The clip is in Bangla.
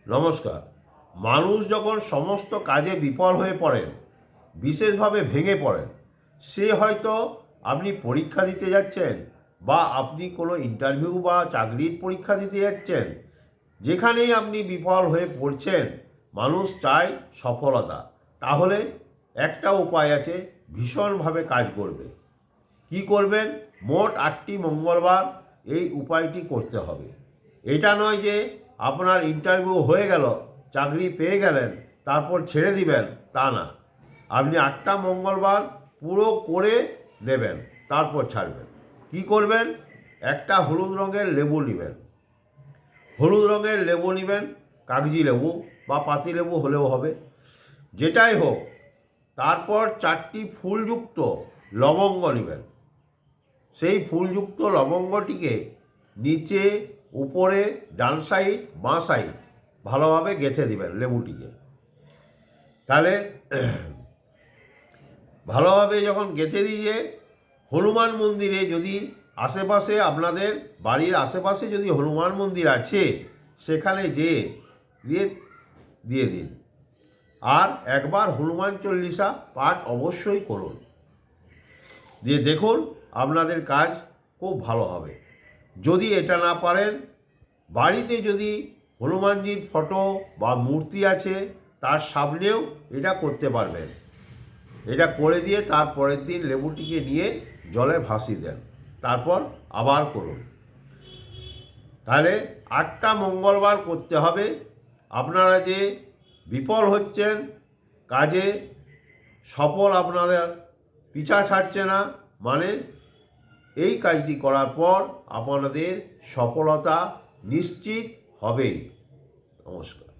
নমস্কার। মানুষ যখন সমস্ত কাজে বিফল হয়ে পড়েন, বিশেষভাবে ভেঙে পড়েন, সে হয়তো আপনি পরীক্ষা দিতে যাচ্ছেন বা আপনি কোনো ইন্টারভিউ বা চাকরির পরীক্ষা দিতে যাচ্ছেন, যেখানেই আপনি বিফল হয়ে পড়ছেন, মানুষ চায় সফলতা। তাহলে একটা উপায় আছে, ভীষণভাবে কাজ করবে। কি করবেন? মোট 8টি মঙ্গলবার এই উপায়টি করতে হবে। এটা নয় যে আপনার ইন্টারভিউ হয়ে গেল, চাকরি পেয়ে গেলেন, তারপর ছেড়ে দিবেন, তা না। আপনি 8টা মঙ্গলবার পুরো করে নেবেন, তারপর ছাড়বেন। কি করবেন? একটা হলুদ রঙের লেবু নেবেন। হলুদ রঙের লেবু নেবেন, কাগজি লেবু বা পাতি লেবু হলেও হবে, যেটাই হোক। তারপর 4টি ফুলযুক্ত লবঙ্গ নেবেন। সেই ফুলযুক্ত লবঙ্গটিকে নিচে, উপরে, ডান সাইড, বাঁ সাইড ভালোভাবে গেঁথে দিবেন লেবুটিকে। তাহলে ভালোভাবে যখন গেঁথে দিয়ে হনুমান মন্দিরে, যদি আশেপাশে আপনাদের বাড়ির আশেপাশে যদি হনুমান মন্দির আছে, সেখানে দিয়ে দিয়ে দিন। আর একবার হনুমান চল্লিশা পাঠ অবশ্যই করুন। দিয়ে দেখুন আপনাদের কাজ খুব ভালো হবে। যদি এটা না পারেন, বাড়িতে যদি হনুমানজির ফটো বা মূর্তি আছে, তার সামনেও এটা করতে পারবেন। এটা করে দিয়ে তার পরের দিন লেবুটিকে নিয়ে জলে ভাসিয়ে দেন, তারপর আবার করুন। তাহলে 8টা মঙ্গলবার করতে হবে। আপনারা যে বিফল হচ্ছেন কাজে, সফল আপনাদের পিছা ছাড়ছে না, মানে এই কাজটি করার পর আপনাদের সফলতা নিশ্চিত হবেই। নমস্কার।